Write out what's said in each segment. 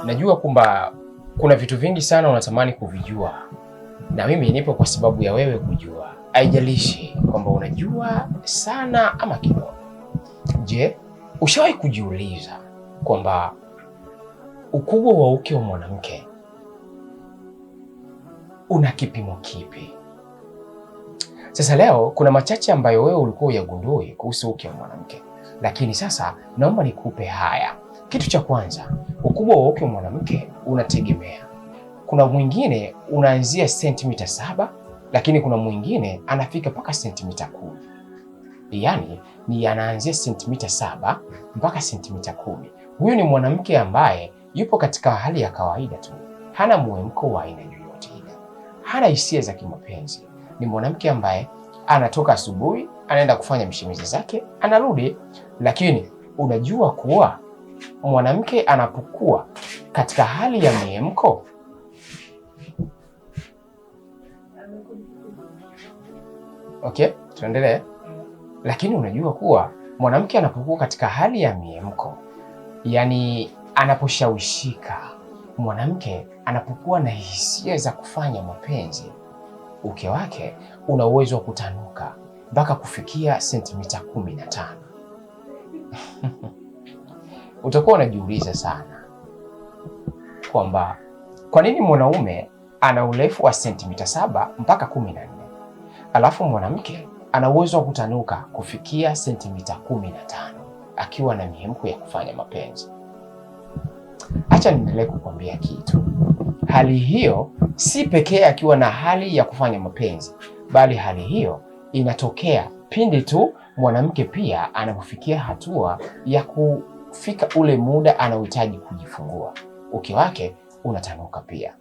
Najua kwamba kuna vitu vingi sana unatamani kuvijua, na mimi nipo kwa sababu ya wewe kujua. Haijalishi kwamba unajua sana ama kidogo. Je, ushawahi kujiuliza kwamba ukubwa wa uke wa mwanamke una kipimo kipi? Sasa leo kuna machache ambayo wewe ulikuwa uyagundui kuhusu uke wa mwanamke, lakini sasa naomba nikupe haya. Kitu cha kwanza, ukubwa wa uke wa mwanamke unategemea. Kuna mwingine unaanzia sentimita 7, lakini kuna mwingine anafika mpaka sentimita 10. Yaani ni anaanzia sentimita 7 mpaka sentimita 10. Huyu ni mwanamke ambaye yupo katika hali ya kawaida tu, hana mwemko wa aina yoyote ile, hana hisia za kimapenzi. Ni mwanamke ambaye anatoka asubuhi, anaenda kufanya mishemishe zake, anarudi. Lakini unajua kuwa mwanamke anapokuwa katika hali ya miemko, okay, tuendelee. Lakini unajua kuwa mwanamke anapokuwa katika hali ya miemko, yani anaposhawishika, mwanamke anapokuwa na hisia za kufanya mapenzi, uke wake una uwezo wa kutanuka mpaka kufikia sentimita 15. Utakuwa unajiuliza sana kwamba kwa nini mwanaume ana urefu wa sentimita 7 mpaka 14, alafu mwanamke ana uwezo wa kutanuka kufikia sentimita 15 akiwa na mihemko ya kufanya mapenzi. Acha niendelee kukwambia kitu. Hali hiyo si pekee akiwa na hali ya kufanya mapenzi, bali hali hiyo inatokea pindi tu mwanamke pia anapofikia hatua ya kufika ule muda anaohitaji kujifungua, uke wake unatanuka pia.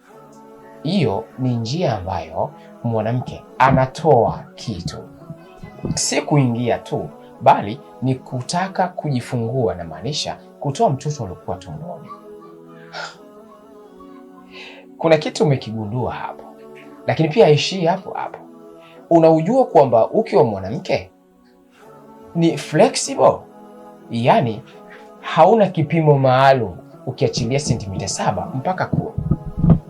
Hiyo ni njia ambayo mwanamke anatoa kitu, si kuingia tu, bali ni kutaka kujifungua, na maanisha kutoa mtoto aliokuwa tumboni. Kuna kitu umekigundua hapo, lakini pia haishii hapo hapo. Unaujua kwamba uke wa mwanamke ni flexible, yaani hauna kipimo maalum ukiachilia sentimita 7 mpaka 10,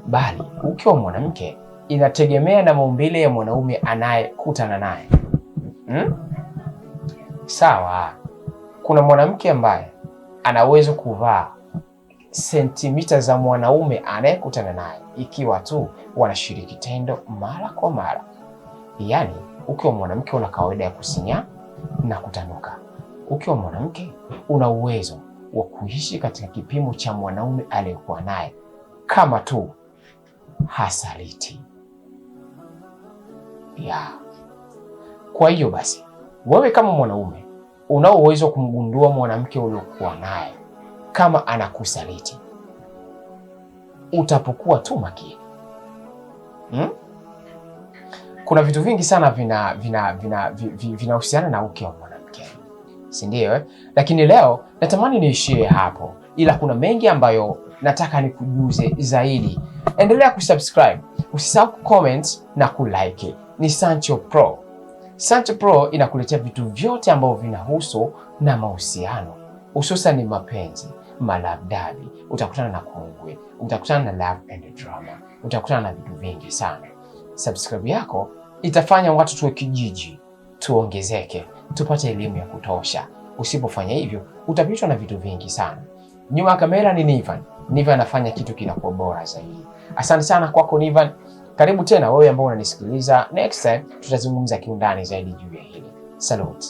bali uke wa mwanamke inategemea na maumbile ya mwanaume anayekutana naye. Sawa, kuna mwanamke ambaye anaweza kuvaa sentimita za mwanaume anayekutana naye ikiwa tu wanashiriki tendo mara kwa mara. Yaani uke wa mwanamke una kawaida ya kusinya na kutanuka. Uke wa mwanamke una uwezo wa kuishi katika kipimo cha mwanaume aliyekuwa naye kama tu hasaliti. Kwa hiyo basi, wewe kama mwanaume unao uwezo wa kumgundua mwanamke uliokuwa naye kama anakusaliti utapokuwa tu makini. Kuna vitu vingi sana vinahusiana na uke wa mwanamke, si ndio? Lakini leo natamani niishie hapo, ila kuna mengi ambayo nataka nikujuze zaidi. Endelea kusubscribe, usisahau kucomment na kulike. Ni Sancho Pro. Sancho Pro inakuletea vitu vyote ambavyo vinahusu na mahusiano, hususan ni mapenzi, malabdabi, utakutana na kongwe, utakutana na love and drama, utakutana na vitu vingi sana. Subscribe yako itafanya watu tuwe kijiji, tuongezeke, tupate elimu ya kutosha. Usipofanya hivyo utapitwa na vitu vingi sana. Nyuma ya kamera ni Nivan. Nivan anafanya kitu kinakuwa bora zaidi. Asante sana kwako Nivan. Karibu tena wewe ambao unanisikiliza. Next time tutazungumza kiundani zaidi juu ya hili. Salute.